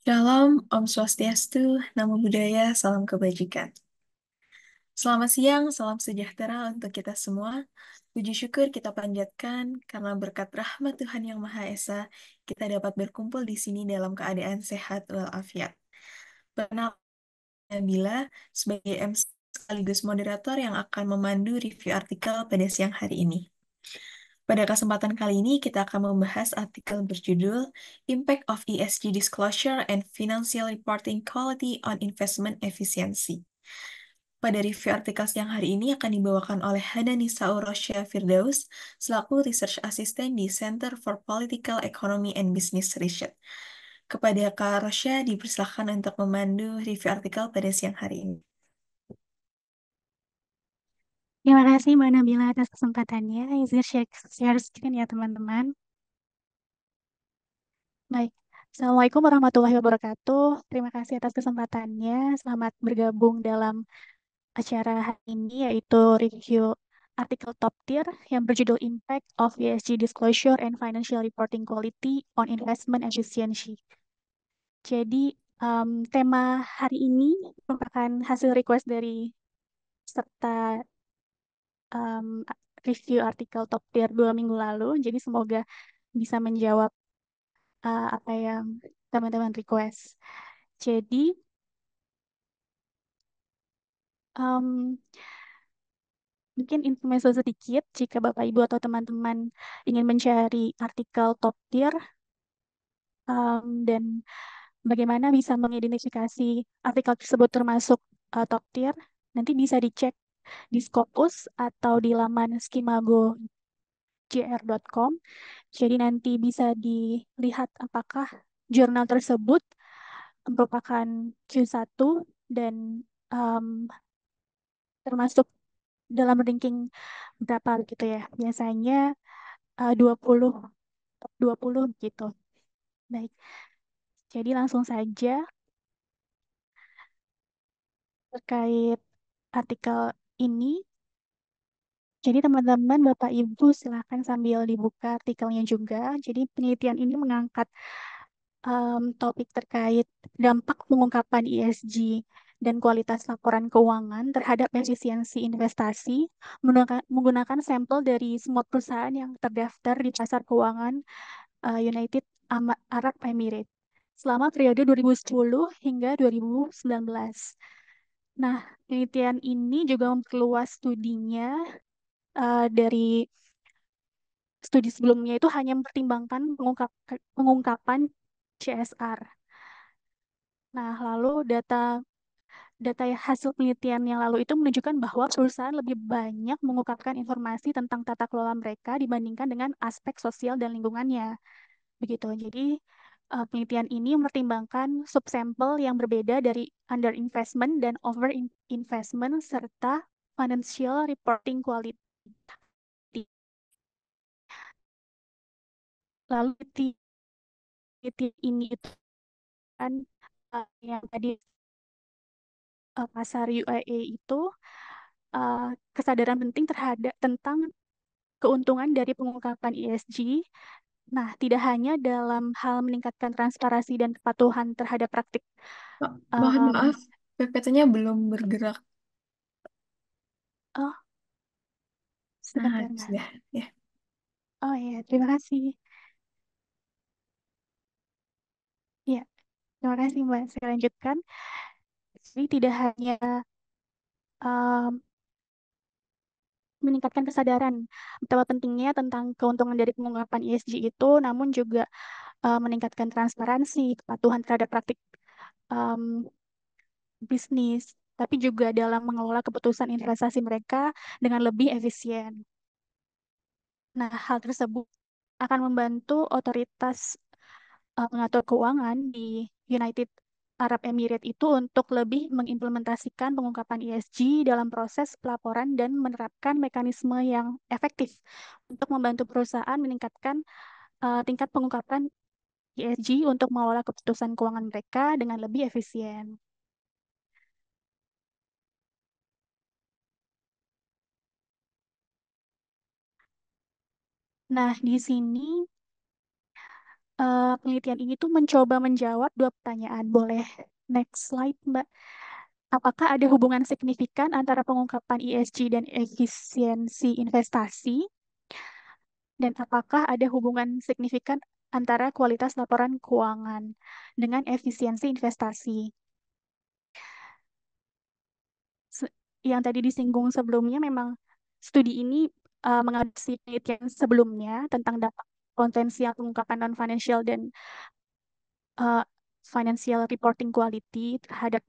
Shalom, Om Swastiastu, Namo Buddhaya, Salam Kebajikan. Selamat siang, salam sejahtera untuk kita semua. Puji syukur kita panjatkan karena berkat rahmat Tuhan Yang Maha Esa, kita dapat berkumpul di sini dalam keadaan sehat walafiat. Perkenalkan Nabila sebagai MC sekaligus moderator yang akan memandu review artikel pada siang hari ini. Pada kesempatan kali ini, kita akan membahas artikel berjudul Impact of ESG Disclosure and Financial Reporting Quality on Investment Efficiency. Pada review artikel siang hari ini akan dibawakan oleh Hadanisa Urosya Firdaus, selaku Research Assistant di Center for Political Economy and Business Research. Kepada Kak Rosya, dipersilakan untuk memandu review artikel pada siang hari ini. Terima kasih Mbak Nabila atas kesempatannya. Izin share screen ya teman-teman. Baik, Assalamualaikum warahmatullahi wabarakatuh. Terima kasih atas kesempatannya. Selamat bergabung dalam acara hari ini yaitu review artikel top tier yang berjudul Impact of ESG Disclosure and Financial Reporting Quality on Investment Efficiency. Jadi tema hari ini merupakan hasil request dari serta um, review artikel top tier 2 minggu lalu. Jadi semoga bisa menjawab apa yang teman-teman request. Jadi um, mungkin informasi sedikit jika Bapak Ibu atau teman-teman ingin mencari artikel top tier dan bagaimana bisa mengidentifikasi artikel tersebut termasuk top tier, nanti bisa dicek di Scopus atau di laman skimago.jr.com. Jadi nanti bisa dilihat apakah jurnal tersebut merupakan Q1 dan um, termasuk dalam ranking berapa gitu ya. Biasanya 20 top 20 gitu. Baik, jadi langsung saja terkait artikel ini. Jadi teman-teman, Bapak Ibu silahkan sambil dibuka artikelnya juga. Jadi penelitian ini mengangkat topik terkait dampak pengungkapan ESG dan kualitas laporan keuangan terhadap efisiensi investasi menggunakan sampel dari semua perusahaan yang terdaftar di pasar keuangan United Arab Emirates selama periode 2010 hingga 2019. Nah, penelitian ini juga memperluas studinya dari studi sebelumnya itu hanya mempertimbangkan pengungkapan CSR. Nah, lalu data hasil penelitian yang lalu itu menunjukkan bahwa perusahaan lebih banyak mengungkapkan informasi tentang tata kelola mereka dibandingkan dengan aspek sosial dan lingkungannya. Begitu. Jadi, penelitian ini mempertimbangkan subsampel yang berbeda dari under investment dan over investment serta financial reporting quality. Lalu penelitian ini itu kan yang tadi pasar UAE itu uh, kesadaran penting terhadap tentang keuntungan dari pengungkapan ESG. Nah, tidak hanya dalam hal meningkatkan transparansi dan kepatuhan terhadap praktik. Mohon um, maaf, PPT-nya belum bergerak. oh, Nah, sebentar, Mbak. sudah. Ya. Oh ya, terima kasih. Ya, terima kasih, Mbak. Saya lanjutkan. Jadi tidak hanya um, meningkatkan kesadaran betapa pentingnya tentang keuntungan dari pengungkapan ESG itu, namun juga meningkatkan transparansi, kepatuhan terhadap praktik um, bisnis, tapi juga dalam mengelola keputusan investasi mereka dengan lebih efisien. Nah, hal tersebut akan membantu otoritas pengatur keuangan di United Arab Emirates itu untuk lebih mengimplementasikan pengungkapan ESG dalam proses pelaporan dan menerapkan mekanisme yang efektif untuk membantu perusahaan meningkatkan tingkat pengungkapan ESG untuk mengelola keputusan keuangan mereka dengan lebih efisien. Nah, di sini Penelitian ini tuh mencoba menjawab dua pertanyaan. Boleh next slide, Mbak. Apakah ada hubungan signifikan antara pengungkapan ESG dan efisiensi investasi? Dan apakah ada hubungan signifikan antara kualitas laporan keuangan dengan efisiensi investasi? Se- Yang tadi disinggung sebelumnya, memang studi ini mengadopsi penelitian sebelumnya tentang dampak potensial pengungkapan non-financial dan uh, financial reporting quality terhadap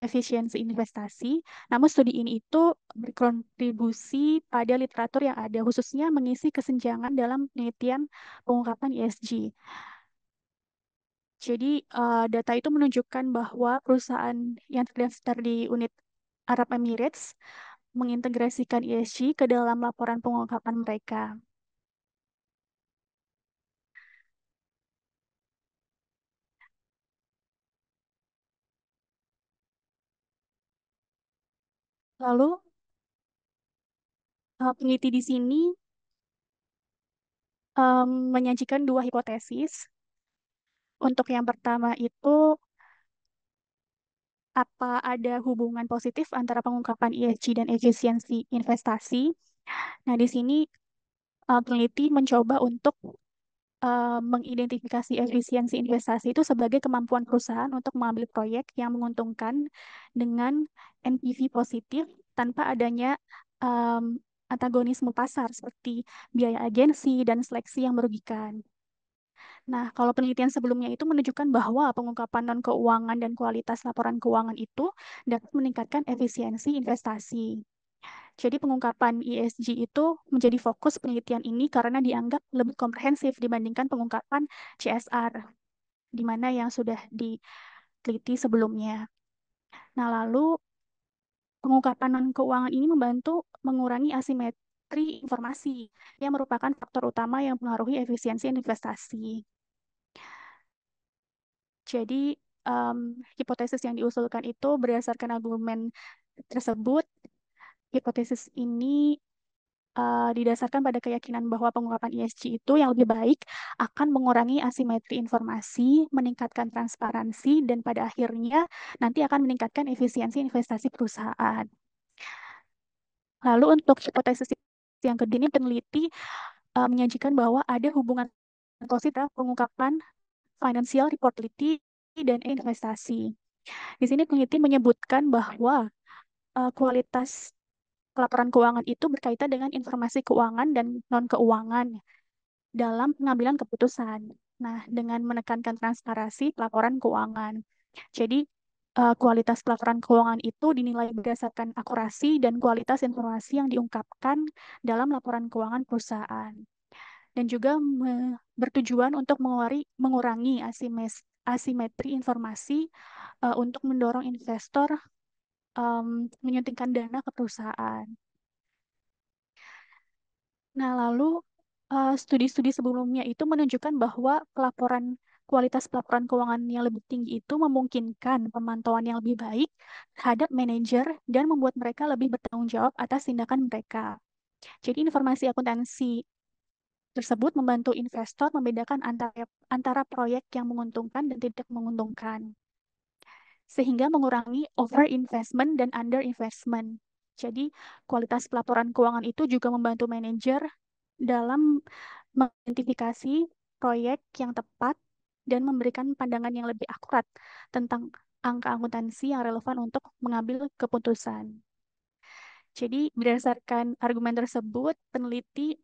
efisiensi investasi. Namun studi ini itu berkontribusi pada literatur yang ada, khususnya mengisi kesenjangan dalam penelitian pengungkapan ESG. Jadi data itu menunjukkan bahwa perusahaan yang terdaftar di unit Arab Emirates mengintegrasikan ESG ke dalam laporan pengungkapan mereka. Lalu peneliti di sini menyajikan dua hipotesis. Untuk yang pertama itu, apa ada hubungan positif antara pengungkapan ESG dan efisiensi investasi? Nah, di sini peneliti mencoba untuk mengidentifikasi efisiensi investasi itu sebagai kemampuan perusahaan untuk mengambil proyek yang menguntungkan dengan NPV positif tanpa adanya antagonisme pasar seperti biaya agensi dan seleksi yang merugikan. Nah, kalau penelitian sebelumnya itu menunjukkan bahwa pengungkapan non-keuangan dan kualitas laporan keuangan itu dapat meningkatkan efisiensi investasi. Jadi pengungkapan ESG itu menjadi fokus penelitian ini karena dianggap lebih komprehensif dibandingkan pengungkapan CSR, di mana yang sudah diteliti sebelumnya. Nah, lalu pengungkapan non-keuangan ini membantu mengurangi asimetri informasi yang merupakan faktor utama yang mempengaruhi efisiensi investasi. Jadi, em, hipotesis yang diusulkan itu berdasarkan argumen tersebut. Hipotesis ini didasarkan pada keyakinan bahwa pengungkapan ESG itu yang lebih baik akan mengurangi asimetri informasi, meningkatkan transparansi, dan pada akhirnya nanti akan meningkatkan efisiensi investasi perusahaan. Lalu untuk hipotesis yang kedua ini peneliti menyajikan bahwa ada hubungan positif pengungkapan financial reportability dan investasi. Di sini peneliti menyebutkan bahwa kualitas laporan keuangan itu berkaitan dengan informasi keuangan dan non-keuangan dalam pengambilan keputusan. Nah, dengan menekankan transparansi laporan keuangan. Jadi, kualitas laporan keuangan itu dinilai berdasarkan akurasi dan kualitas informasi yang diungkapkan dalam laporan keuangan perusahaan. Dan juga bertujuan untuk mengurangi asimetri informasi untuk mendorong investor menyuntikkan dana ke perusahaan. Nah, lalu studi-studi sebelumnya itu menunjukkan bahwa kualitas pelaporan keuangan yang lebih tinggi itu memungkinkan pemantauan yang lebih baik terhadap manajer dan membuat mereka lebih bertanggung jawab atas tindakan mereka. Jadi informasi akuntansi tersebut membantu investor membedakan antara proyek yang menguntungkan dan tidak menguntungkan, sehingga mengurangi overinvestment dan underinvestment. Jadi, kualitas pelaporan keuangan itu juga membantu manajer dalam mengidentifikasi proyek yang tepat dan memberikan pandangan yang lebih akurat tentang angka akuntansi yang relevan untuk mengambil keputusan. Jadi, berdasarkan argumen tersebut, peneliti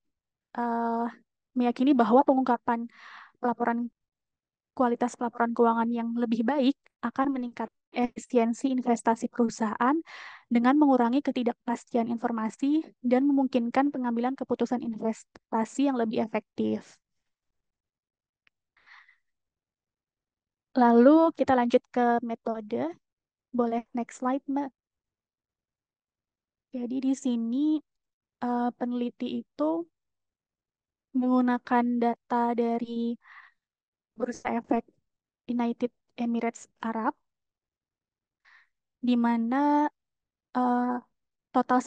eh, meyakini bahwa pengungkapan pelaporan kualitas pelaporan keuangan yang lebih baik akan meningkatkan efisiensi investasi perusahaan dengan mengurangi ketidakpastian informasi dan memungkinkan pengambilan keputusan investasi yang lebih efektif. Lalu kita lanjut ke metode. Boleh next slide, Mbak. Jadi di sini peneliti itu menggunakan data dari Bursa Efek United Emirates Arab, di mana eh, total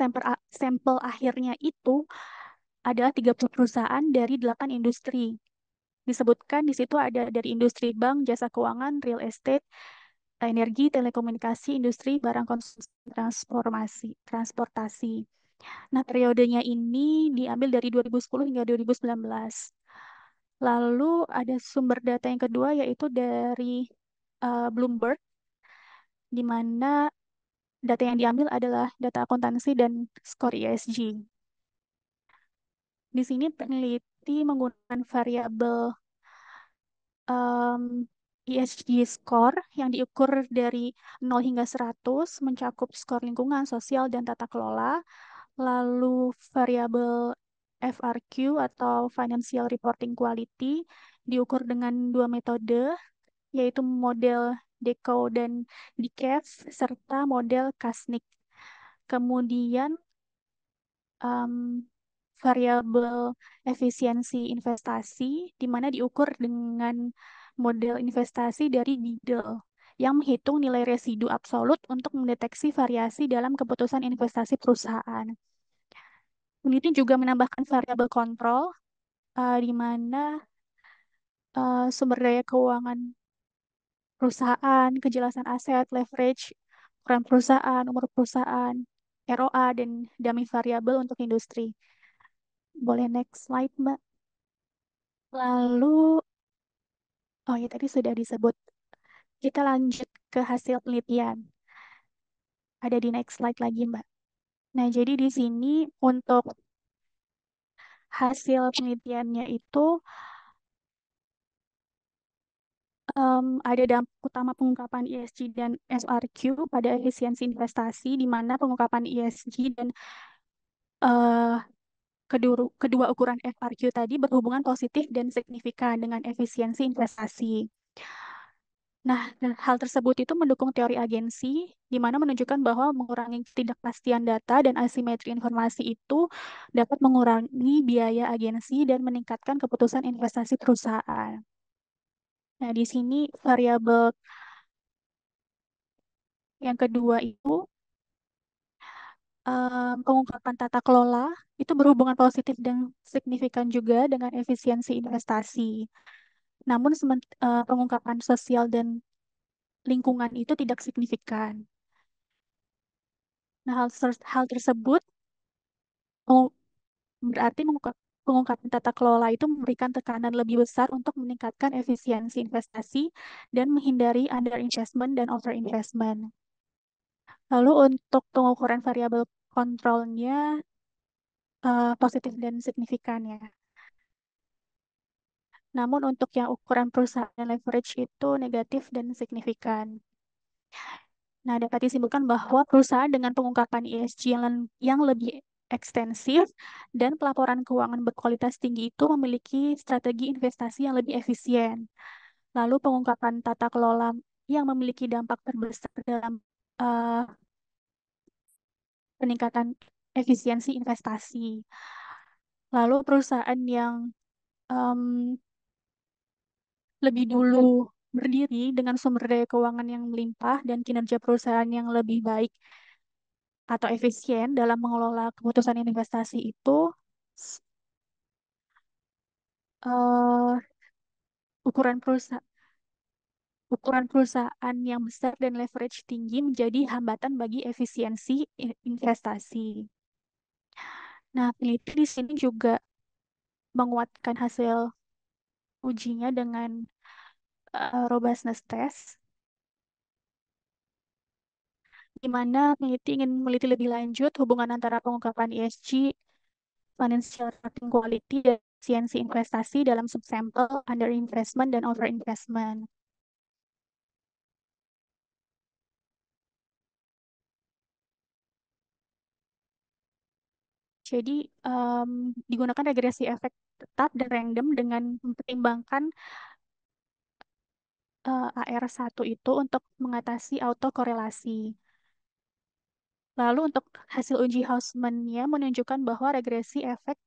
sampel akhirnya itu adalah 30 perusahaan dari 8 industri. disebutkan di situ ada dari industri bank, jasa keuangan, real estate, energi, telekomunikasi, industri, barang konsumsi, transportasi. Nah, periodenya ini diambil dari 2010 hingga 2019. Lalu ada sumber data yang kedua yaitu dari Bloomberg, di mana data yang diambil adalah data akuntansi dan skor ESG. Di sini peneliti menggunakan variabel ESG score yang diukur dari 0 hingga 100, mencakup skor lingkungan, sosial, dan tata kelola. Lalu variabel FRQ atau Financial Reporting Quality diukur dengan dua metode, yaitu model Deco dan DCAF, serta model Kasnik. Kemudian em, variabel efisiensi investasi, di mana diukur dengan model investasi dari Beadle, yang menghitung nilai residu absolut untuk mendeteksi variasi dalam keputusan investasi perusahaan. Peneliti juga menambahkan variabel kontrol, di mana sumber daya keuangan perusahaan, kejelasan aset, leverage, ukuran perusahaan, umur perusahaan, ROA, dan dummy variabel untuk industri. Boleh next slide, Mbak. Lalu, oh ya tadi sudah disebut. Kita lanjut ke hasil penelitian. Ada di next slide lagi, Mbak. Nah, jadi di sini untuk hasil penelitiannya itu ada dampak utama pengungkapan ESG dan SRQ pada efisiensi investasi, di mana pengungkapan ESG dan eh, kedua ukuran FRQ tadi berhubungan positif dan signifikan dengan efisiensi investasi. Nah, dan hal tersebut itu mendukung teori agensi, di mana menunjukkan bahwa mengurangi ketidakpastian data dan asimetri informasi itu dapat mengurangi biaya agensi dan meningkatkan keputusan investasi perusahaan. Nah, di sini variabel yang kedua itu pengungkapan tata kelola itu berhubungan positif dan signifikan juga dengan efisiensi investasi. Namun pengungkapan sosial dan lingkungan itu tidak signifikan. Nah, hal tersebut mengu- berarti pengungkapan tata kelola itu memberikan tekanan lebih besar untuk meningkatkan efisiensi investasi dan menghindari underinvestment dan overinvestment. Lalu untuk pengukuran variabel kontrolnya positif dan signifikan ya. Namun untuk yang ukuran perusahaan dan leverage itu negatif dan signifikan. Nah, dapat disimpulkan bahwa perusahaan dengan pengungkapan ESG yang lebih ekstensif dan pelaporan keuangan berkualitas tinggi itu memiliki strategi investasi yang lebih efisien. Lalu pengungkapan tata kelola yang memiliki dampak terbesar dalam eh, peningkatan efisiensi investasi. Lalu perusahaan yang em, lebih dulu berdiri dengan sumber daya keuangan yang melimpah dan kinerja perusahaan yang lebih baik atau efisien dalam mengelola keputusan investasi itu s- eh, ukuran perusahaan ukuran perusahaan yang besar dan leverage tinggi menjadi hambatan bagi efisiensi investasi. Nah, peneliti di sini juga menguatkan hasil ujinya dengan robustness test, di mana peneliti ingin meneliti lebih lanjut hubungan antara pengungkapan ESG, financial reporting quality, dan efisiensi investasi dalam subsampel, underinvestment, dan overinvestment. Jadi, digunakan regresi efek tetap dan random dengan mempertimbangkan AR1 itu untuk mengatasi autokorelasi. Lalu untuk hasil uji Hausman-nya menunjukkan bahwa regresi efek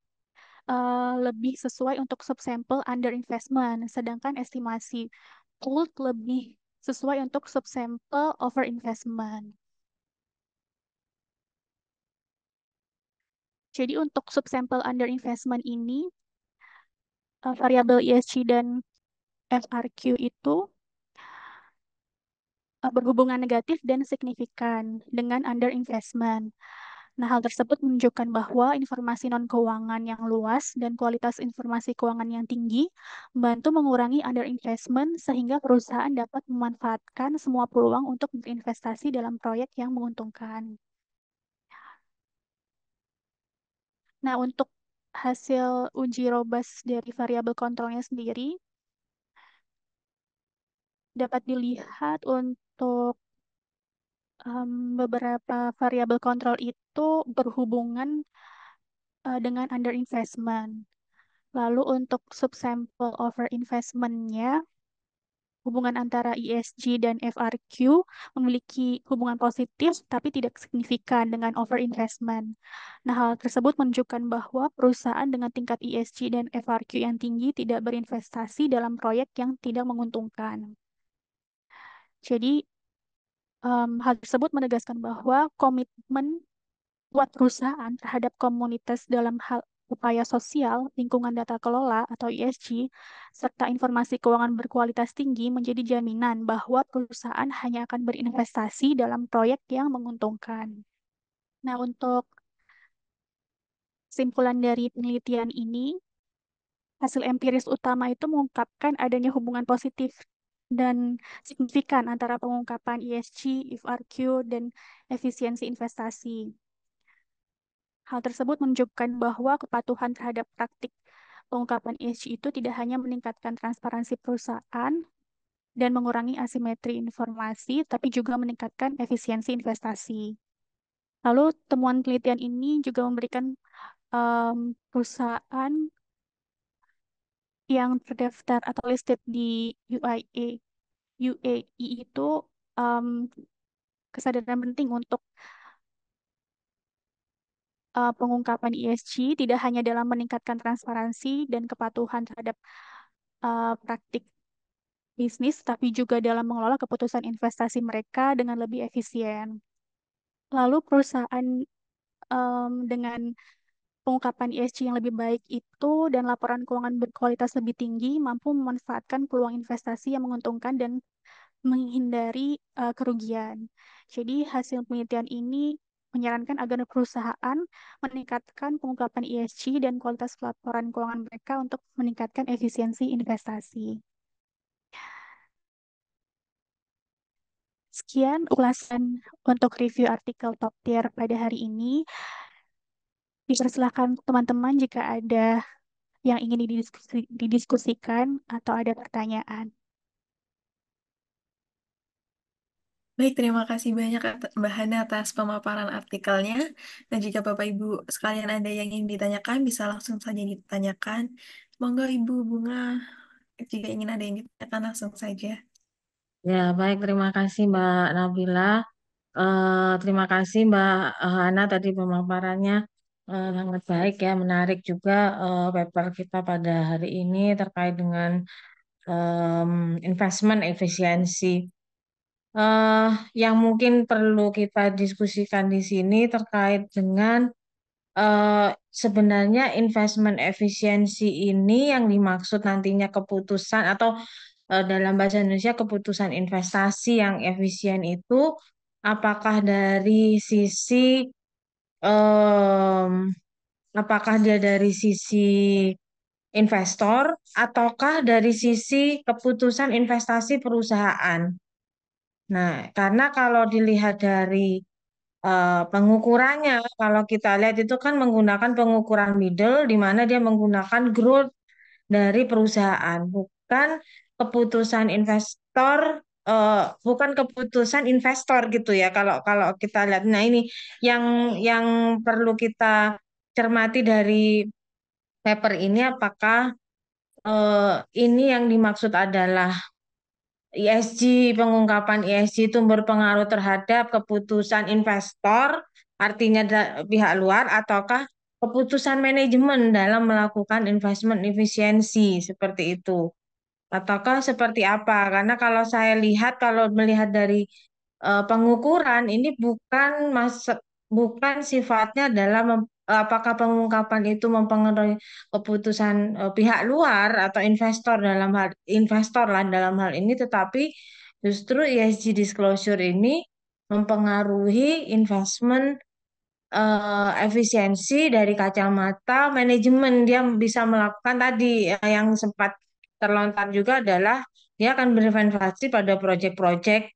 lebih sesuai untuk subsample underinvestment, sedangkan estimasi pooled lebih sesuai untuk subsample overinvestment. Jadi untuk subsample underinvestment ini variabel ESG dan FRQ itu berhubungan negatif dan signifikan dengan underinvestment. Nah, hal tersebut menunjukkan bahwa informasi non-keuangan yang luas dan kualitas informasi keuangan yang tinggi membantu mengurangi underinvestment sehingga perusahaan dapat memanfaatkan semua peluang untuk berinvestasi dalam proyek yang menguntungkan. Nah, untuk hasil uji robust dari variabel kontrolnya sendiri dapat dilihat untuk beberapa variabel kontrol itu berhubungan dengan underinvestment. Lalu untuk subsample overinvestment-nya, hubungan antara ESG dan FRQ memiliki hubungan positif tapi tidak signifikan dengan overinvestment. Nah, hal tersebut menunjukkan bahwa perusahaan dengan tingkat ESG dan FRQ yang tinggi tidak berinvestasi dalam proyek yang tidak menguntungkan. Jadi, hal tersebut menegaskan bahwa komitmen buat perusahaan terhadap komunitas dalam hal upaya sosial, lingkungan data kelola atau ESG, serta informasi keuangan berkualitas tinggi menjadi jaminan bahwa perusahaan hanya akan berinvestasi dalam proyek yang menguntungkan. Nah, untuk kesimpulan dari penelitian ini, hasil empiris utama itu mengungkapkan adanya hubungan positif dan signifikan antara pengungkapan ESG, FRQ, dan efisiensi investasi. Hal tersebut menunjukkan bahwa kepatuhan terhadap praktik pengungkapan ESG itu tidak hanya meningkatkan transparansi perusahaan dan mengurangi asimetri informasi, tapi juga meningkatkan efisiensi investasi. Lalu, temuan penelitian ini juga memberikan perusahaan yang terdaftar atau listed di UAE itu em, kesadaran penting untuk pengungkapan ESG tidak hanya dalam meningkatkan transparansi dan kepatuhan terhadap praktik bisnis, tapi juga dalam mengelola keputusan investasi mereka dengan lebih efisien. Lalu perusahaan dengan pengungkapan ESG yang lebih baik itu dan laporan keuangan berkualitas lebih tinggi mampu memanfaatkan peluang investasi yang menguntungkan dan menghindari kerugian. Jadi hasil penelitian ini menyarankan agar perusahaan meningkatkan pengungkapan ESG dan kualitas laporan keuangan mereka untuk meningkatkan efisiensi investasi. Sekian ulasan untuk review artikel top tier pada hari ini. Dipersilakan teman-teman jika ada yang ingin didiskusikan atau ada pertanyaan. Baik, terima kasih banyak Mbak Hana atas pemaparan artikelnya. Dan jika Bapak Ibu sekalian ada yang ingin ditanyakan, bisa langsung saja ditanyakan. Monggo Ibu Bunga, jika ingin ada yang ditanyakan langsung saja. Ya, baik. Terima kasih Mbak Nabila. Terima kasih Mbak Hana tadi pemaparannya sangat baik ya, menarik juga paper kita pada hari ini terkait dengan investment efisiensi. Eh, yang mungkin perlu kita diskusikan di sini terkait dengan sebenarnya investment efisiensi ini yang dimaksud nantinya keputusan atau dalam bahasa Indonesia keputusan investasi yang efisien itu apakah dari sisi em, apakah dia dari sisi investor ataukah dari sisi keputusan investasi perusahaan. Nah, karena kalau dilihat dari pengukurannya, kalau kita lihat itu kan menggunakan pengukuran middle, di mana dia menggunakan growth dari perusahaan, bukan keputusan investor, bukan keputusan investor gitu ya. Kalau kalau kita lihat, nah ini yang yang perlu kita cermati dari paper ini, apakah ini yang dimaksud adalah ESG, pengungkapan ESG itu berpengaruh terhadap keputusan investor, artinya pihak luar, ataukah keputusan manajemen dalam melakukan investment efisiensi seperti itu, ataukah seperti apa? Karena kalau saya lihat, kalau melihat dari pengukuran ini bukan sifatnya dalam apakah pengungkapan itu mempengaruhi keputusan pihak luar atau investor lah dalam hal ini, tetapi justru ESG disclosure ini mempengaruhi investment efisiensi dari kacamata manajemen. Dia bisa melakukan tadi yang sempat terlontar juga adalah dia akan berinvestasi pada proyek-proyek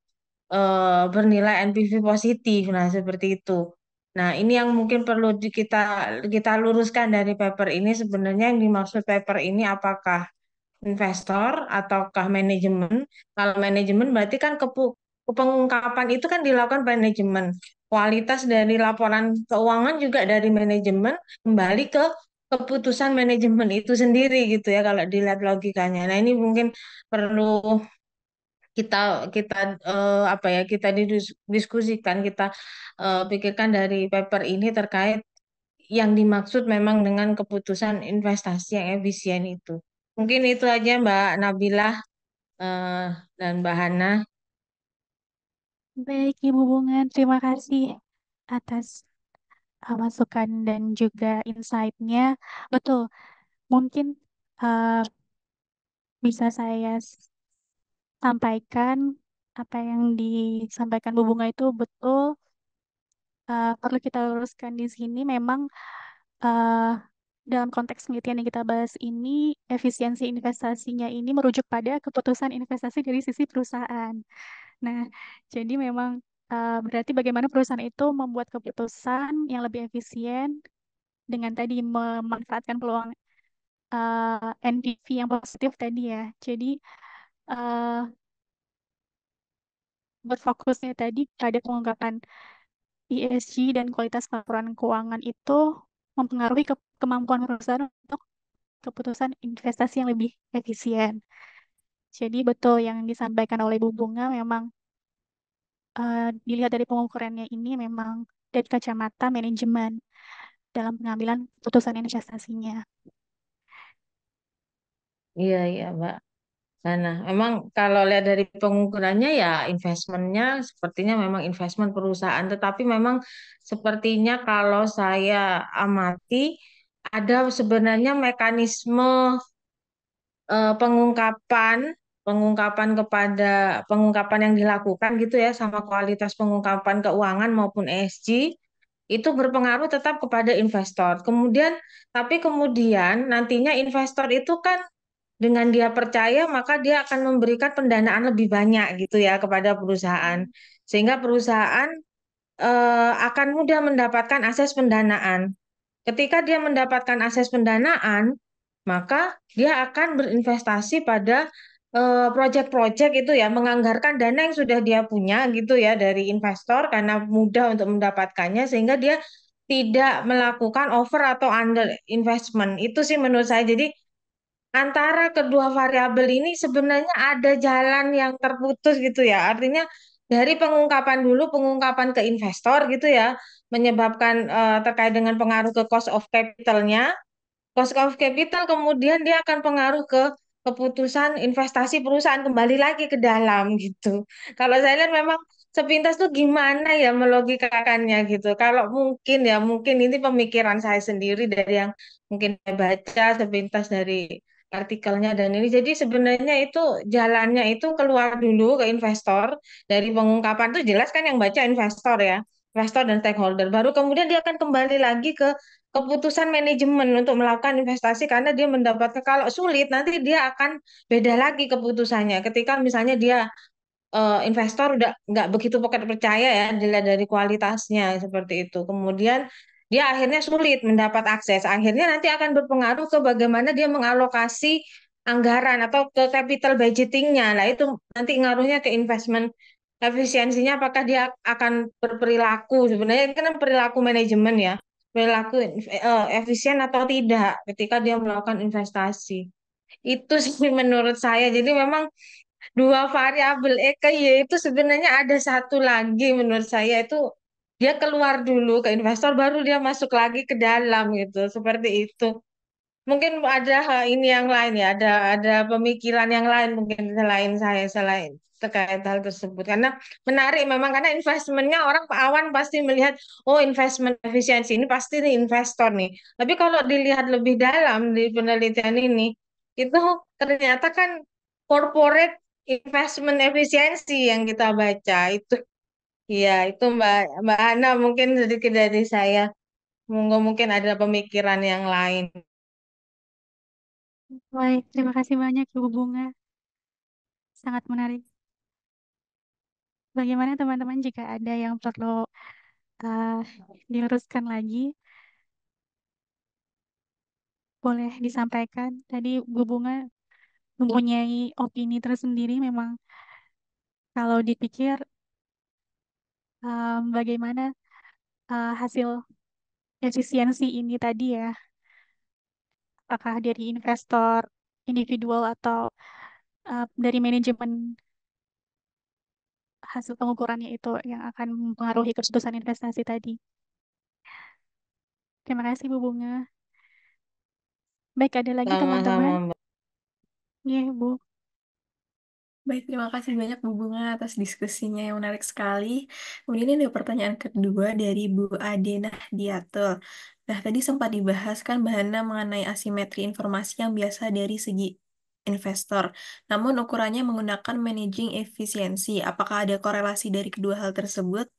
bernilai NPV positif. Nah, seperti itu. Nah, ini yang mungkin perlu kita kita luruskan dari paper ini. Sebenarnya yang dimaksud paper ini apakah investor ataukah manajemen? Kalau manajemen berarti kan pengungkapan itu kan dilakukan manajemen. Kualitas dari laporan keuangan juga dari manajemen kembali ke keputusan manajemen itu sendiri gitu ya kalau dilihat logikanya. Nah, ini mungkin perlu kita kita apa ya kita didiskusikan kita pikirkan dari paper ini terkait yang dimaksud memang dengan keputusan investasi yang efisien itu. Mungkin itu aja Mbak Nabilah eh, dan Mbak Hana. Baik, Ibu Bunga, terima kasih atas masukan dan juga insight-nya. Betul, mungkin uh, bisa saya sampaikan apa yang disampaikan Bu Bunga itu betul. Perlu kita luruskan di sini memang uh, dalam konteks penelitian yang kita bahas ini, efisiensi investasinya ini merujuk pada keputusan investasi dari sisi perusahaan. Nah, jadi memang berarti bagaimana perusahaan itu membuat keputusan yang lebih efisien dengan tadi memanfaatkan peluang NPV yang positif tadi ya. Jadi eh, berfokusnya tadi pada pengungkapan ESG dan kualitas laporan keuangan itu mempengaruhi kemampuan perusahaan untuk keputusan investasi yang lebih efisien. Jadi betul yang disampaikan oleh Bu Bunga memang dilihat dari pengukurannya ini memang dari kacamata manajemen dalam pengambilan keputusan investasinya. Iya, iya, Mbak. Nah, memang kalau lihat dari pengukurannya ya investmentnya sepertinya memang investment perusahaan, tetapi memang sepertinya kalau saya amati ada sebenarnya mekanisme pengungkapan pengungkapan yang dilakukan gitu ya sama kualitas pengungkapan keuangan maupun ESG itu berpengaruh tetap kepada investor. Tapi kemudian nantinya investor itu kan dengan dia percaya maka dia akan memberikan pendanaan lebih banyak gitu ya kepada perusahaan. Sehingga perusahaan akan mudah mendapatkan akses pendanaan. Ketika dia mendapatkan akses pendanaan, maka dia akan berinvestasi pada proyek-proyek itu ya, menganggarkan dana yang sudah dia punya gitu ya dari investor karena mudah untuk mendapatkannya sehingga dia tidak melakukan over atau under investment. Itu sih menurut saya. Jadi antara kedua variabel ini sebenarnya ada jalan yang terputus gitu ya. Artinya dari pengungkapan dulu, pengungkapan ke investor gitu ya, menyebabkan terkait dengan pengaruh ke cost of capitalnya. Cost of capital kemudian dia akan pengaruh ke keputusan investasi perusahaan kembali lagi ke dalam gitu. Kalau saya lihat memang sepintas tuh gimana ya melogikakannya gitu. Kalau mungkin ya mungkin ini pemikiran saya sendiri dari yang mungkin saya baca sepintas dari artikelnya dan ini. Jadi sebenarnya itu jalannya itu keluar dulu ke investor dari pengungkapan tuh jelas kan yang baca investor ya. Investor dan stakeholder. Baru kemudian dia akan kembali lagi ke keputusan manajemen untuk melakukan investasi karena dia mendapatkan kalau sulit nanti dia akan beda lagi keputusannya ketika misalnya dia investor udah nggak begitu percaya ya dilihat dari kualitasnya seperti itu kemudian dia akhirnya sulit mendapat akses akhirnya nanti akan berpengaruh ke bagaimana dia mengalokasi anggaran atau ke capital budgetingnya lah itu nanti ngaruhnya ke investment efisiensinya apakah dia akan berperilaku sebenarnya ini kan perilaku manajemen ya perilaku efisien atau tidak ketika dia melakukan investasi. Itu sih menurut saya. Jadi memang dua variabel EKY itu sebenarnya ada satu lagi menurut saya itu dia keluar dulu ke investor baru dia masuk lagi ke dalam gitu. Seperti itu. mungkin ada ini yang lain ya, ada pemikiran yang lain mungkin selain saya selain terkait hal tersebut. Karena menarik memang karena investmentnya orang awan pasti melihat oh investment efisiensi ini pasti nih investor nih. Tapi kalau dilihat lebih dalam di penelitian ini itu ternyata kan corporate investment efisiensi yang kita baca itu. Iya, itu Mbak Mbak Ana mungkin sedikit dari saya. Mungkin ada pemikiran yang lain. Baik, terima kasih banyak Ibu Bunga. Sangat menarik. Bagaimana teman-teman jika ada yang perlu eh, diluruskan lagi, boleh disampaikan. Tadi Bu Bunga mempunyai opini tersendiri memang kalau dipikir bagaimana hasil efisiensi ini tadi ya, apakah dari investor individual atau dari manajemen hasil pengukurannya itu yang akan mempengaruhi keputusan investasi tadi. Terima kasih Bu Bunga. Baik, ada lagi Sama-sama teman-teman? Mbak. Iya, Bu. Baik, terima kasih banyak Bu Bunga atas diskusinya yang menarik sekali. Kemudian ini ada pertanyaan kedua dari Bu Ade Nahdiatul. Nah, tadi sempat dibahas kan bahana mengenai asimetri informasi yang biasa dari segi investor. Namun ukurannya menggunakan managing efisiensi. Apakah ada korelasi dari kedua hal tersebut?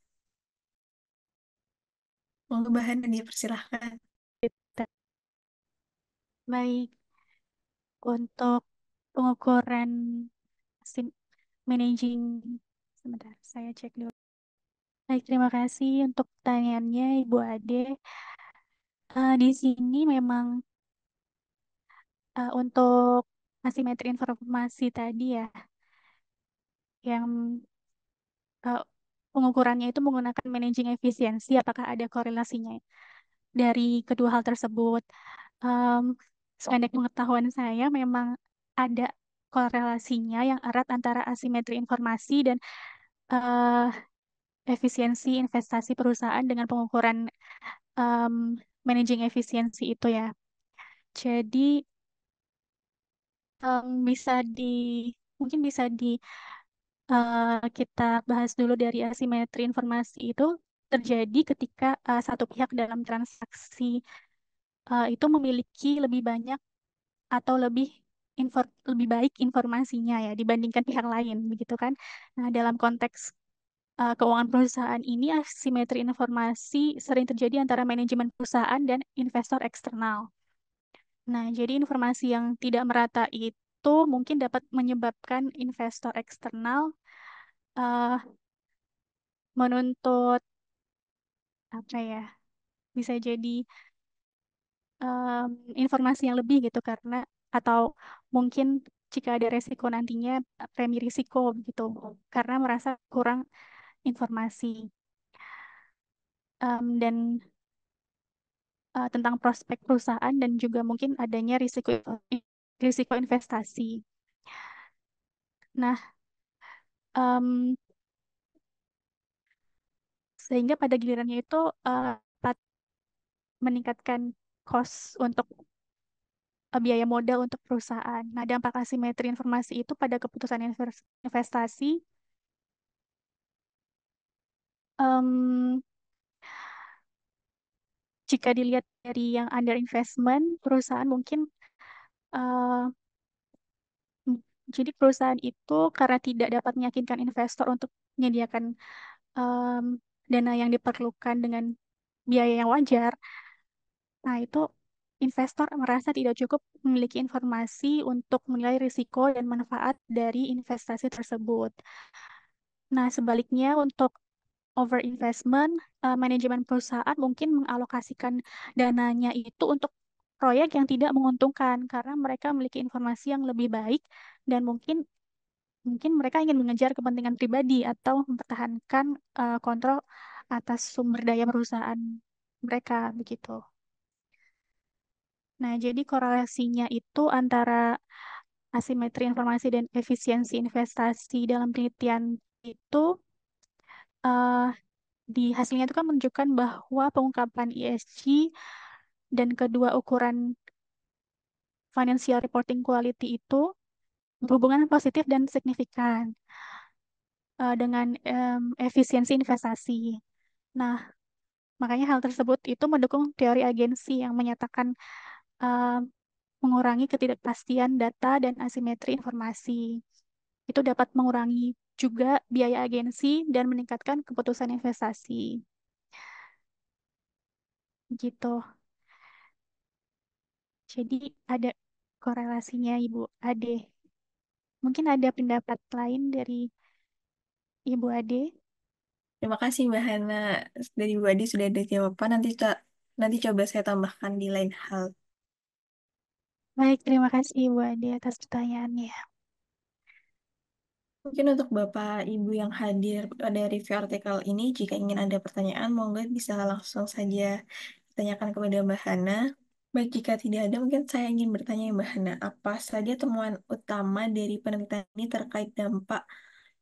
Monggo bahana dipersilahkan. Baik, untuk pengukuran sim- managing, sebentar, saya cek dulu. Baik, terima kasih untuk pertanyaannya, Ibu Ade. Di sini memang untuk asimetri informasi tadi ya, yang eh, pengukurannya itu menggunakan managing efisiensi, apakah ada korelasinya dari kedua hal tersebut? Em, Sependek pengetahuan saya, memang ada korelasinya yang erat antara asimetri informasi dan eh, efisiensi investasi perusahaan dengan pengukuran em, managing efisiensi itu ya. Jadi bisa mungkin bisa kita bahas dulu dari asimetri informasi itu terjadi ketika satu pihak dalam transaksi itu memiliki lebih banyak atau lebih baik informasinya ya dibandingkan pihak lain begitu kan. Nah, dalam konteks keuangan perusahaan ini asimetri informasi sering terjadi antara manajemen perusahaan dan investor eksternal. Nah, jadi informasi yang tidak merata itu mungkin dapat menyebabkan investor eksternal eh, menuntut apa ya? Bisa jadi em, informasi yang lebih gitu karena atau mungkin jika ada resiko nantinya premi risiko gitu karena merasa kurang informasi. Dan tentang prospek perusahaan dan juga mungkin adanya risiko investasi. Nah, em, sehingga pada gilirannya itu dapat meningkatkan cost untuk biaya modal untuk perusahaan. Nah, dampak asimetri informasi itu pada keputusan investasi em, jika dilihat dari yang under investment, perusahaan mungkin eh, m- jadi perusahaan itu karena tidak dapat meyakinkan investor untuk menyediakan em, dana yang diperlukan dengan biaya yang wajar, nah itu investor merasa tidak cukup memiliki informasi untuk menilai risiko dan manfaat dari investasi tersebut. Nah, sebaliknya untuk overinvestment, manajemen perusahaan mungkin mengalokasikan dananya itu untuk proyek yang tidak menguntungkan karena mereka memiliki informasi yang lebih baik dan mungkin mungkin mereka ingin mengejar kepentingan pribadi atau mempertahankan kontrol atas sumber daya perusahaan mereka begitu. Nah, jadi korelasinya itu antara asimetri informasi dan efisiensi investasi dalam penelitian itu eh, di hasilnya itu kan menunjukkan bahwa pengungkapan ESG dan kedua ukuran financial reporting quality itu berhubungan positif dan signifikan dengan efisiensi investasi. Nah, makanya hal tersebut itu mendukung teori agensi yang menyatakan eh, mengurangi ketidakpastian data dan asimetri informasi. Itu dapat mengurangi juga biaya agensi dan meningkatkan keputusan investasi. Gitu. Jadi ada korelasinya Ibu Ade. Mungkin ada pendapat lain dari Ibu Ade. Terima kasih Mbak Hana dari Bu Adi sudah ada jawaban. Nanti coba saya tambahkan di lain hal. Baik, terima kasih Ibu Ade atas pertanyaannya. Mungkin untuk Bapak Ibu yang hadir pada review artikel ini, jika ingin ada pertanyaan, monggo bisa langsung saja ditanyakan kepada Mbak Hana. Baik, jika tidak ada, mungkin saya ingin bertanya Mbak Hana, apa saja temuan utama dari penelitian ini terkait dampak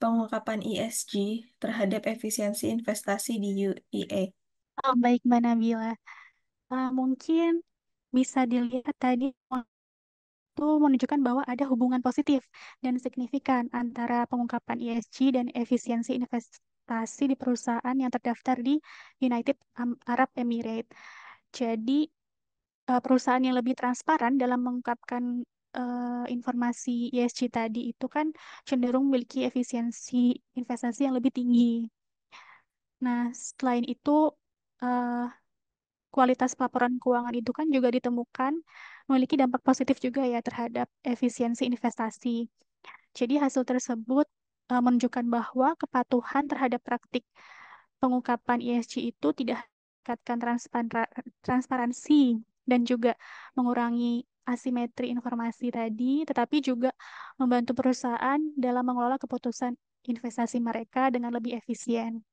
pengungkapan ESG terhadap efisiensi investasi di UEA? Oh, baik, Mbak Nabila. Mungkin bisa dilihat tadi itu menunjukkan bahwa ada hubungan positif dan signifikan antara pengungkapan ESG dan efisiensi investasi di perusahaan yang terdaftar di United Arab Emirates. Jadi, perusahaan yang lebih transparan dalam mengungkapkan informasi ESG tadi itu kan cenderung memiliki efisiensi investasi yang lebih tinggi. Nah, selain itu, eh, kualitas pelaporan keuangan itu kan juga ditemukan memiliki dampak positif juga ya terhadap efisiensi investasi. Jadi hasil tersebut menunjukkan bahwa kepatuhan terhadap praktik pengungkapan ESG itu tidak meningkatkan transparansi dan juga mengurangi asimetri informasi tadi, tetapi juga membantu perusahaan dalam mengelola keputusan investasi mereka dengan lebih efisien.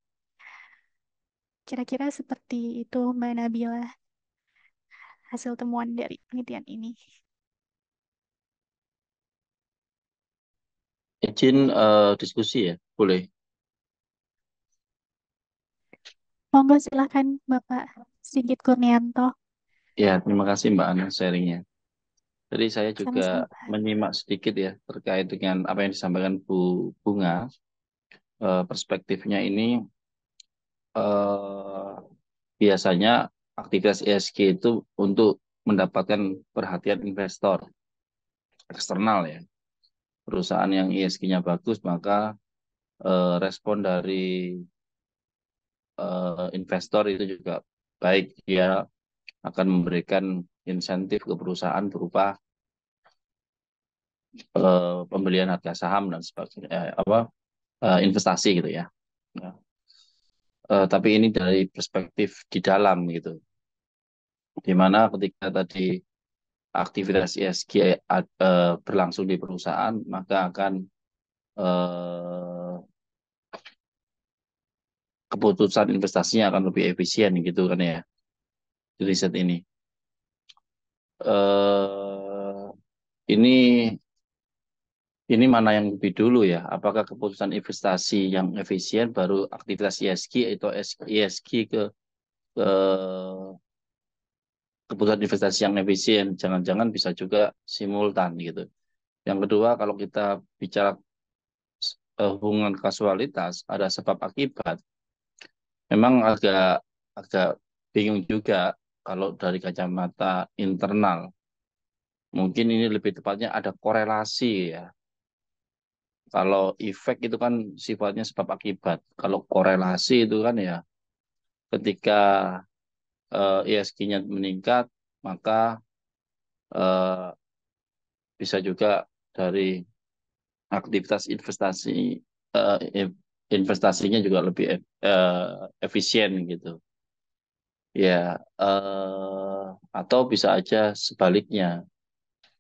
Kira-kira seperti itu, Mbak Nabila, hasil temuan dari penelitian ini. Izin diskusi ya, boleh. Monggo silakan Bapak Sigit Kurnianto. Ya, terima kasih Mbak Ana sharingnya. Jadi saya juga Sama-sama. menyimak sedikit ya terkait dengan apa yang disampaikan Bu Bunga. Perspektifnya ini eh, biasanya aktivitas ESG itu untuk mendapatkan perhatian investor eksternal ya. Perusahaan yang ESG-nya bagus maka respon dari investor itu juga baik, dia akan memberikan insentif ke perusahaan berupa pembelian harga saham dan sebagainya, investasi gitu ya. Nah, tapi ini dari perspektif di dalam gitu, di mana ketika tadi aktivitas ESG berlangsung di perusahaan, maka akan eh, keputusan investasinya akan lebih efisien gitu kan ya, di riset ini. Eh, ini ini mana yang lebih dulu ya? Apakah keputusan investasi yang efisien baru aktivitas ESG atau ESG ke keputusan investasi yang efisien? Jangan-jangan bisa juga simultan gitu. Yang kedua, kalau kita bicara hubungan kasualitas, ada sebab akibat. Memang agak agak bingung juga kalau dari kacamata internal. Mungkin ini lebih tepatnya ada korelasi ya. Kalau efek itu kan sifatnya sebab akibat. Kalau korelasi itu kan ya ketika ESG-nya meningkat, maka eh, bisa juga dari aktivitas investasinya juga lebih efisien gitu. Ya, atau bisa aja sebaliknya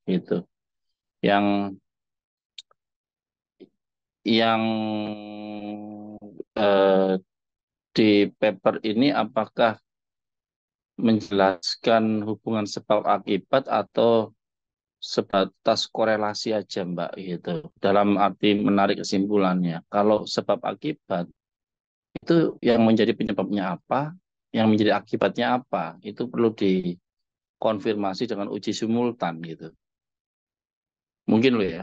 gitu. Yang yang eh, di paper ini apakah menjelaskan hubungan sebab akibat atau sebatas korelasi aja Mbak gitu. Dalam arti menarik kesimpulannya. Kalau sebab akibat itu yang menjadi penyebabnya apa, yang menjadi akibatnya apa, itu perlu dikonfirmasi dengan uji simultan gitu. Mungkin lo ya,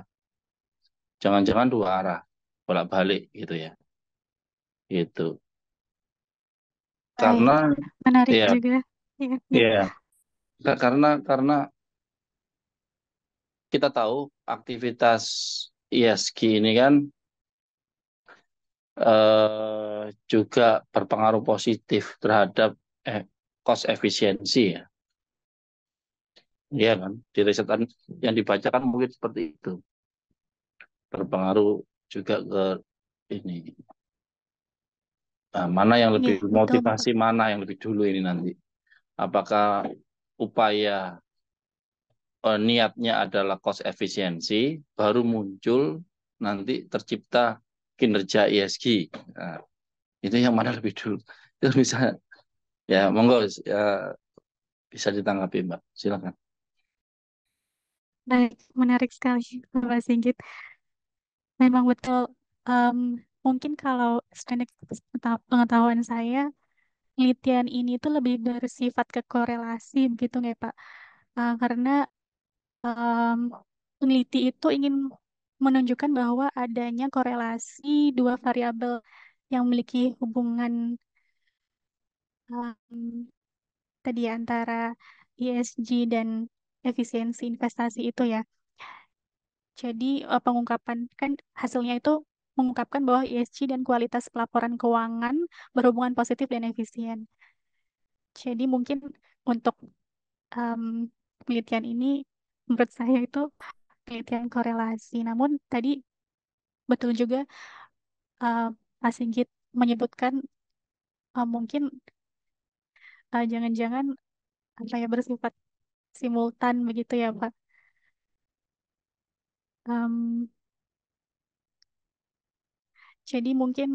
jangan-jangan dua arah, bolak-balik gitu ya. Gitu. Baik, Karena menarik ya, juga. Ya, ya. ya, karena kita tahu aktivitas ISG ini kan juga berpengaruh positif terhadap eh, cost efisiensi ya. Iya kan? Di riset yang dibacakan mungkin seperti itu. Berpengaruh juga ke ini. Nah, mana yang Iya, lebih betul Bapak. motivasi, mana yang lebih dulu ini nanti. Apakah upaya niatnya adalah cost efisiensi, baru muncul nanti tercipta kinerja ESG. Nah, itu yang mana lebih dulu? Itu bisa ya monggo ya, bisa ditanggapi Mbak. Silakan. Baik, menarik sekali Bapak Singgit. Memang betul. em, Mungkin kalau sependek pengetahuan saya, penelitian ini tuh lebih bersifat ke korelasi, begitu nggak Pak? Karena em, peneliti itu ingin menunjukkan bahwa adanya korelasi dua variabel yang memiliki hubungan em, tadi antara ESG dan efisiensi investasi itu ya. Jadi pengungkapan kan hasilnya itu mengungkapkan bahwa ESG dan kualitas pelaporan keuangan berhubungan positif dan efisien. Jadi mungkin untuk em, penelitian ini menurut saya itu penelitian korelasi. Namun tadi betul juga eh, Pak Singgit menyebutkan mungkin jangan-jangan apa ya bersifat simultan begitu ya Pak. Em, jadi mungkin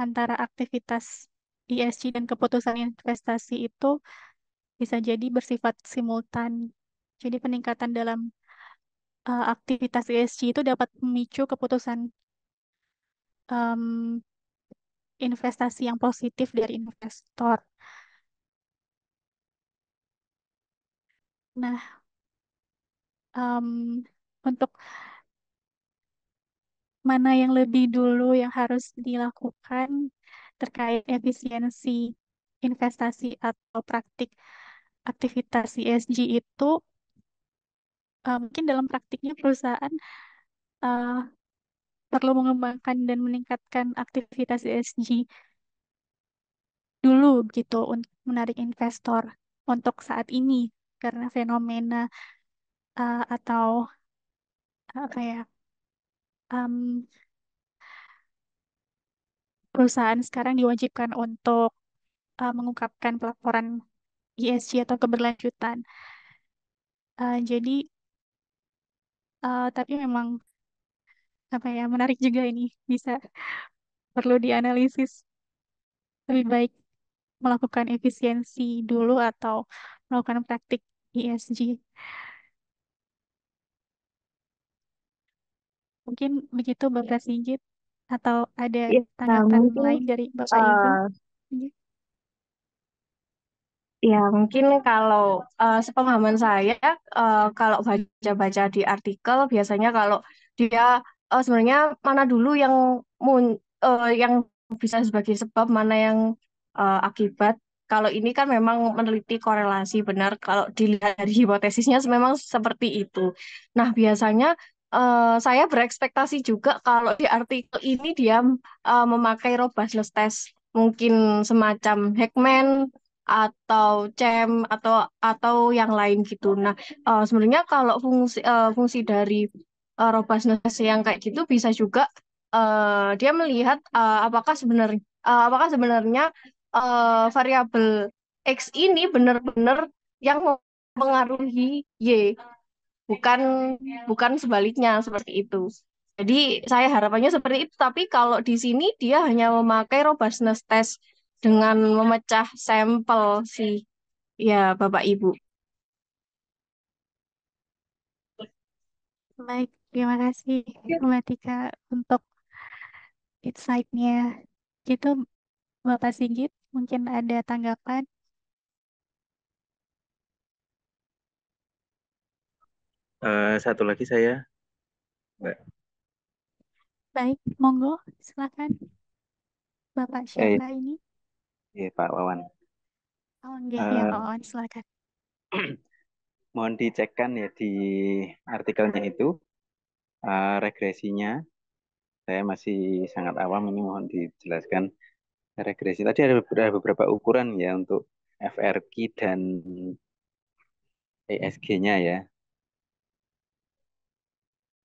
antara aktivitas ESG dan keputusan investasi itu bisa jadi bersifat simultan. Jadi peningkatan dalam aktivitas ESG itu dapat memicu keputusan em, investasi yang positif dari investor. Nah, untuk mana yang lebih dulu yang harus dilakukan terkait efisiensi investasi atau praktik aktivitas ESG itu, mungkin dalam praktiknya perusahaan eh, perlu mengembangkan dan meningkatkan aktivitas ESG dulu gitu untuk menarik investor untuk saat ini karena fenomena atau apa ya em, perusahaan sekarang diwajibkan untuk mengungkapkan pelaporan ESG atau keberlanjutan. Jadi tapi memang apa ya menarik juga ini bisa perlu dianalisis lebih baik melakukan efisiensi dulu atau melakukan praktik ESG. Mungkin begitu Bapak Sigit atau ada Ya, tanggapan mungkin lain dari Bapak Ibu? eh, Iya. ya mungkin kalau sepemahaman saya kalau baca-baca di artikel biasanya kalau dia sebenarnya mana dulu yang yang bisa sebagai sebab mana yang akibat. Kalau ini kan memang meneliti korelasi benar. Kalau dilihat dari hipotesisnya memang seperti itu. Nah biasanya saya berekspektasi juga kalau di artikel ini dia memakai robustness test mungkin semacam Heckman atau CEM atau yang lain gitu. Nah, sebenarnya kalau fungsi dari robustness yang kayak gitu bisa juga dia melihat apakah sebenarnya variabel X ini benar-benar yang mempengaruhi Y, bukan bukan sebaliknya seperti itu. Jadi saya harapannya seperti itu, tapi kalau di sini dia hanya memakai robustness test dengan memecah sampel sih, ya Bapak Ibu. Baik, terima kasih Mbak Tika untuk insight-nya. Itu Bapak Sigit, mungkin ada tanggapan? Satu lagi saya Mbak. Baik, monggo, silakan. Bapak Eh, siapa ini? iya Pak Wawan. Oh, enggak, ya Pak Eh, Wawan, silakan. mohon dicekkan ya di artikelnya itu regresinya. Saya masih sangat awam ini mohon dijelaskan regresi. Tadi ada beberapa ukuran ya untuk FRQ dan ESG-nya ya.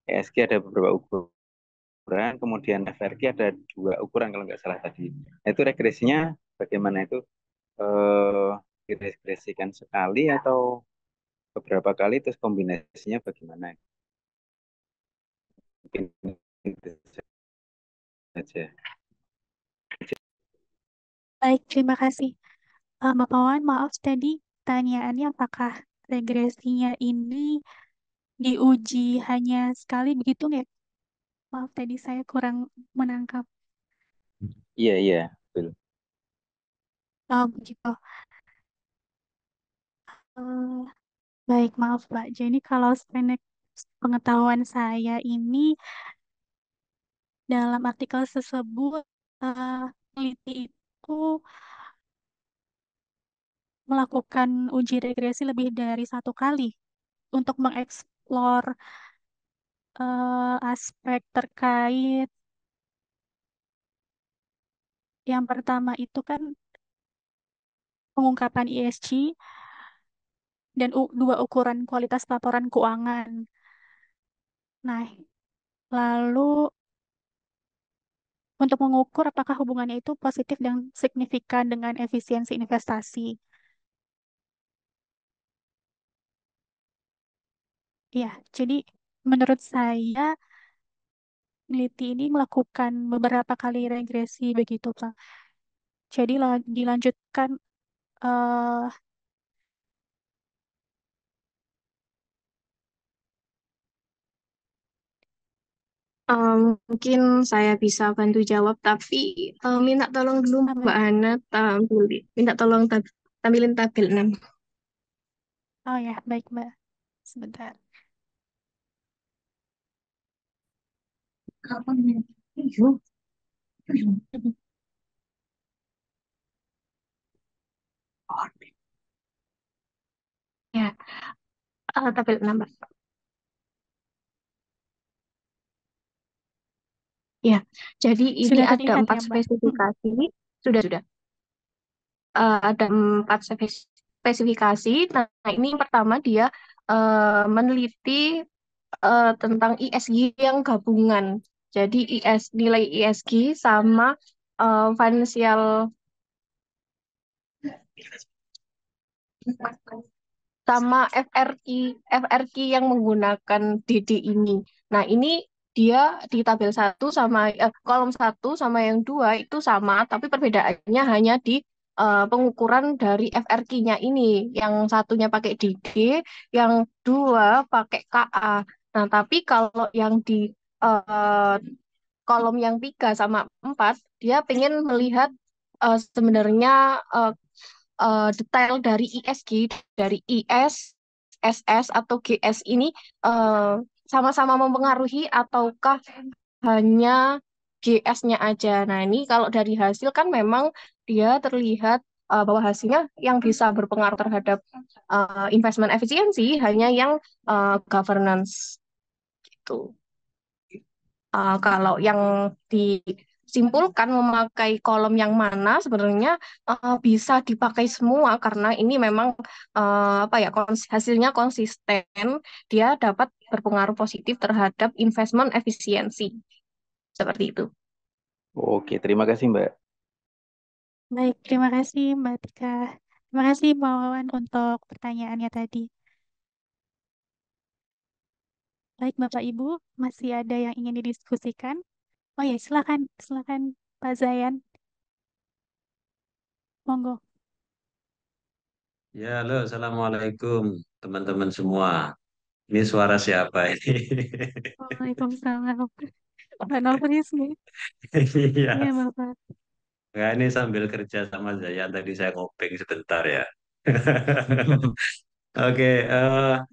ESG ada beberapa ukuran, kemudian FRQ ada dua ukuran kalau nggak salah tadi. Nah, itu regresinya bagaimana itu eh, diregresikan sekali atau beberapa kali terus kombinasinya bagaimana? Mungkin itu saja. Baik, terima kasih. Bapak Wawan, maaf tadi pertanyaannya apakah regresinya ini diuji hanya sekali begitu nggak? Maaf tadi saya kurang menangkap. Iya, iya, betul. Oh, begitu. Eh, baik, maaf Pak. Jadi kalau sependek pengetahuan saya ini dalam artikel tersebut peneliti itu melakukan uji regresi lebih dari satu kali untuk mengeksplor aspek terkait yang pertama itu kan pengungkapan ESG dan dua ukuran kualitas laporan keuangan. Nah, lalu untuk mengukur apakah hubungannya itu positif dan signifikan dengan efisiensi investasi. Ya, jadi menurut saya peneliti ini melakukan beberapa kali regresi begitu, Pak. Jadi dilanjutkan eh Mungkin saya bisa bantu jawab, tapi minta tolong dulu apa? Mbak Hana minta tolong tampilin tabel 6. Oh ya, baik, Mbak. Sebentar. Kapan ya? Iya. Ya, tabel 6, Mbak. Ya, jadi ini Sudah ada terlihat 4 ya, Mbak? spesifikasi. Sudah. Ada 4 spesifikasi. Nah, ini yang pertama dia meneliti tentang ISG yang gabungan. Jadi nilai ISG sama financial sama FRQ yang menggunakan DD ini. Nah, ini dia di tabel satu sama kolom satu sama yang dua itu sama, tapi perbedaannya hanya di pengukuran dari FRQ-nya ini. Yang satunya pakai DD, yang dua pakai KA. Nah, tapi kalau yang di eh, kolom yang 3 sama 4 dia pengen melihat sebenarnya detail dari ISG, dari IS, SS atau GS ini eh, sama-sama mempengaruhi ataukah hanya GS-nya aja. Nah, ini kalau dari hasil kan memang dia terlihat bahwa hasilnya yang bisa berpengaruh terhadap investment efisiensi hanya yang governance gitu. Kalau yang disimpulkan memakai kolom yang mana sebenarnya bisa dipakai semua karena ini memang apa ya hasilnya konsisten, dia dapat berpengaruh positif terhadap investment efisiensi seperti itu. Oke, terima kasih Mbak. Baik, terima kasih Mbak Tika. Terima kasih Mbak Wawan untuk pertanyaannya tadi. Baik, Bapak Ibu, masih ada yang ingin didiskusikan? Oh ya, silakan, silakan Pak Zayan, monggo. Ya, halo, Assalamualaikum teman-teman semua. Ini suara siapa ini? Waalaikumsalam. Pak Nofris nih. Iya, Iya, Bapak. nah, ini sambil kerja sama Zayan tadi saya ngoping sebentar ya. Oke,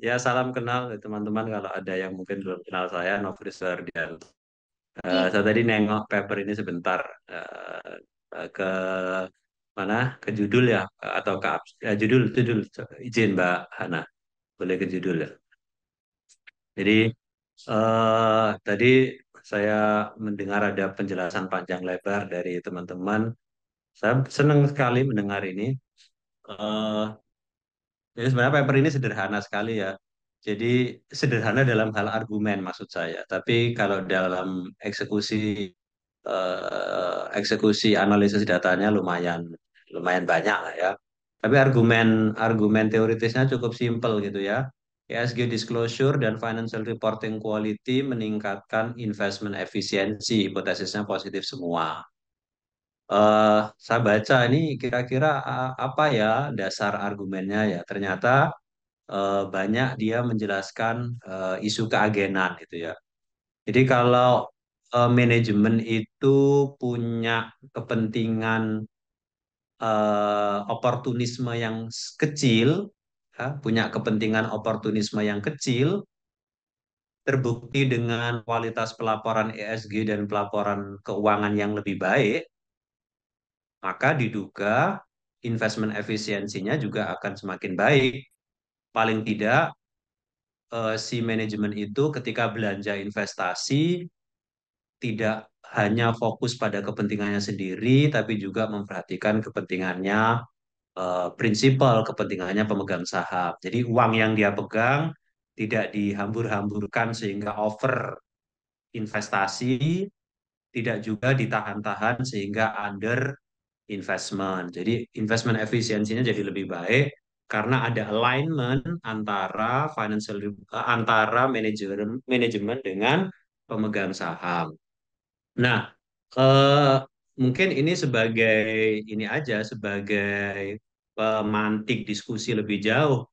ya salam kenal teman-teman. Kalau ada yang mungkin belum kenal saya, Nofris Suhardianto. Saya tadi nengok paper ini sebentar eh, ke mana? Ke judul ya, atau ke judul, judul. Izin Mbak Hana, boleh ke judul ya. Jadi tadi saya mendengar ada penjelasan panjang lebar dari teman-teman. Saya senang sekali mendengar ini. Eh, jadi sebenarnya paper ini sederhana sekali ya. Jadi sederhana dalam hal argumen maksud saya. Tapi kalau dalam eksekusi eksekusi analisis datanya lumayan lumayan banyak lah ya. Tapi argumen argumen teoritisnya cukup simpel gitu ya. ESG disclosure dan financial reporting quality meningkatkan investment efisiensi, hipotesisnya positif semua. Saya baca ini kira-kira apa ya dasar argumennya ya. Ternyata banyak dia menjelaskan isu keagenan gitu ya. Jadi kalau manajemen itu punya kepentingan oportunisme yang kecil, ya, punya kepentingan oportunisme yang kecil, terbukti dengan kualitas pelaporan ESG dan pelaporan keuangan yang lebih baik, maka diduga investment efisiensinya juga akan semakin baik. Paling tidak, si manajemen itu ketika belanja investasi tidak hanya fokus pada kepentingannya sendiri, tapi juga memperhatikan kepentingannya prinsipal, kepentingannya pemegang saham. Jadi uang yang dia pegang tidak dihambur-hamburkan sehingga over investasi, tidak juga ditahan-tahan sehingga under investment. Jadi investment efisiensinya jadi lebih baik karena ada alignment antara antara manajemen manajemen dengan pemegang saham. Nah, eh, mungkin ini sebagai ini aja sebagai pemantik diskusi lebih jauh.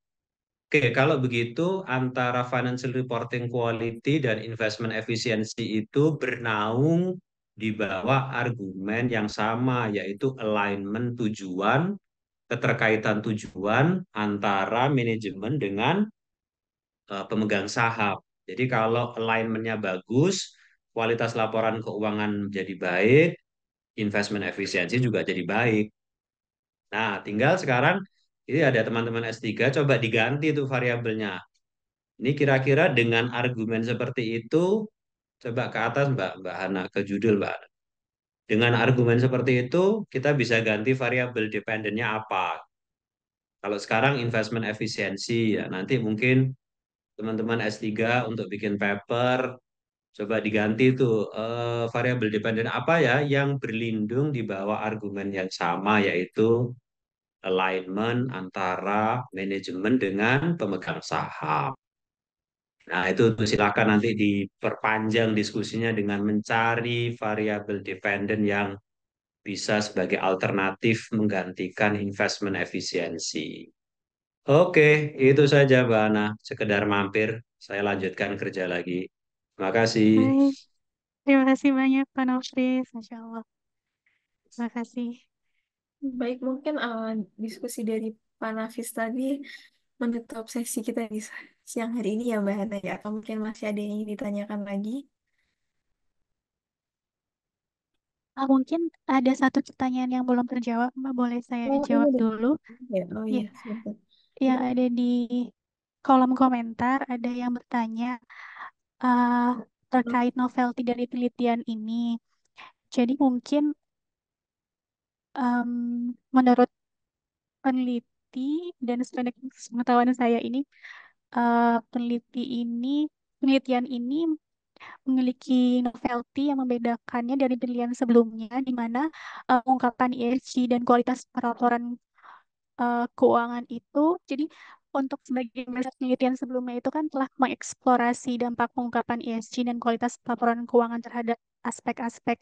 Oke, kalau begitu antara financial reporting quality dan investment efficiency itu bernaung di bawah argumen yang sama, yaitu alignment tujuan, keterkaitan tujuan antara manajemen dengan pemegang saham. Jadi kalau alignmentnya bagus, kualitas laporan keuangan jadi baik, investment efisiensi juga jadi baik. Nah, tinggal sekarang ini ada teman-teman S3 coba diganti tuh variabelnya. Ini kira-kira dengan argumen seperti itu, coba ke atas Mbak Mbak Hana ke judul Mbak. Dengan argumen seperti itu, kita bisa ganti variabel dependennya apa. Kalau sekarang investment efisiensi ya, nanti mungkin teman-teman S3 untuk bikin paper coba diganti tuh variabel dependen apa ya yang berlindung di bawah argumen yang sama yaitu alignment antara manajemen dengan pemegang saham. Nah, itu tuh silakan nanti diperpanjang diskusinya dengan mencari variabel dependen yang bisa sebagai alternatif menggantikan investment efisiensi. Oke, itu saja Mbak Ana. Sekedar mampir, saya lanjutkan kerja lagi. Terima kasih. Baik, terima kasih banyak Pak Nofris. Masya Allah. Terima kasih. Baik, mungkin diskusi dari Pak Nafis tadi menutup sesi kita di siang hari ini ya Mbak Hana ya. Atau mungkin masih ada yang ingin ditanyakan lagi? Mungkin ada satu pertanyaan yang belum terjawab, Mbak. Boleh saya Oh, ini jawab deh. dulu? Ya, oh Ya, iya, sebentar. yang ada di kolom komentar ada yang bertanya eh, terkait novelty dari penelitian ini. Jadi mungkin em, menurut peneliti dan sependek pengetahuan saya ini, penelitian ini memiliki novelty yang membedakannya dari penelitian sebelumnya, di mana ungkapan ESG dan kualitas pelaporan keuangan itu, jadi untuk sebagian besar penelitian sebelumnya itu kan telah mengeksplorasi dampak pengungkapan ESG dan kualitas laporan keuangan terhadap aspek-aspek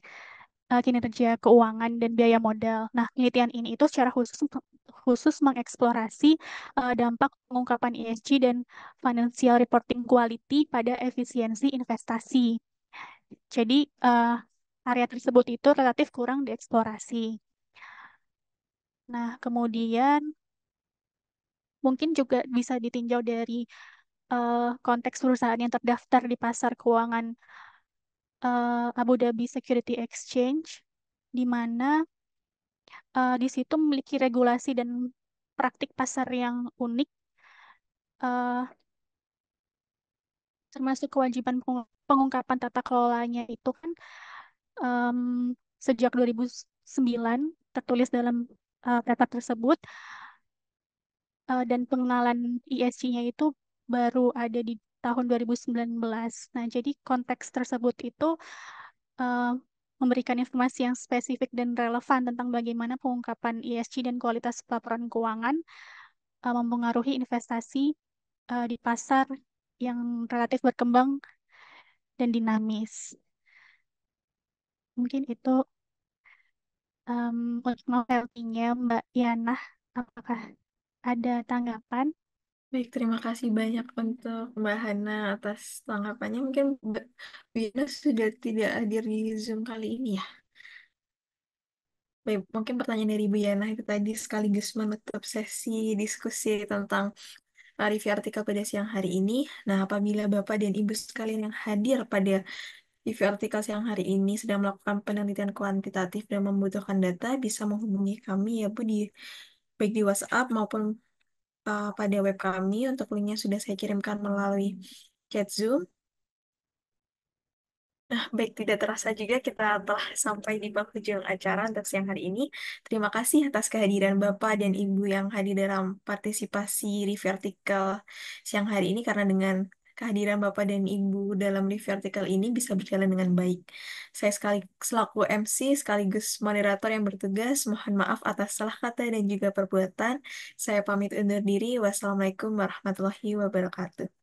kinerja keuangan dan biaya modal. Nah, penelitian ini itu secara khusus mengeksplorasi dampak pengungkapan ESG dan financial reporting quality pada efisiensi investasi. Jadi, area tersebut itu relatif kurang dieksplorasi. Nah, kemudian mungkin juga bisa ditinjau dari konteks perusahaan yang terdaftar di pasar keuangan Abu Dhabi Security Exchange, di mana di situ memiliki regulasi dan praktik pasar yang unik, eh, termasuk kewajiban pengungkapan tata kelolanya itu kan em, sejak 2009 tertulis dalam data tersebut, dan pengenalan ESG-nya itu baru ada di tahun 2019. Nah, jadi konteks tersebut itu eh, memberikan informasi yang spesifik dan relevan tentang bagaimana pengungkapan ESG dan kualitas pelaporan keuangan mempengaruhi investasi di pasar yang relatif berkembang dan dinamis. Mungkin itu untuk novelty-nya, Mbak Yana. Apakah ada tanggapan? Baik, terima kasih banyak untuk Mbak Hana atas tanggapannya. Mungkin Mbak Wina sudah tidak hadir di Zoom kali ini ya. Baik, mungkin pertanyaan dari Bu Yana itu tadi sekaligus menutup sesi diskusi tentang review artikel pada siang hari ini. Nah, apabila Bapak dan Ibu sekalian yang hadir pada review artikel siang hari ini sedang melakukan penelitian kuantitatif dan membutuhkan data, bisa menghubungi kami ya Bu, baik di WhatsApp maupun pada web kami. Untuk linknya sudah saya kirimkan melalui chat Zoom. Nah, baik, tidak terasa juga kita telah sampai di penghujung acara untuk siang hari ini. Terima kasih atas kehadiran Bapak dan Ibu yang hadir dalam partisipasi review artikel siang hari ini, karena dengan kehadiran Bapak dan Ibu dalam review artikel ini bisa berjalan dengan baik. Saya selaku MC sekaligus moderator yang bertugas, mohon maaf atas salah kata dan juga perbuatan. Saya pamit undur diri. Wassalamualaikum warahmatullahi wabarakatuh.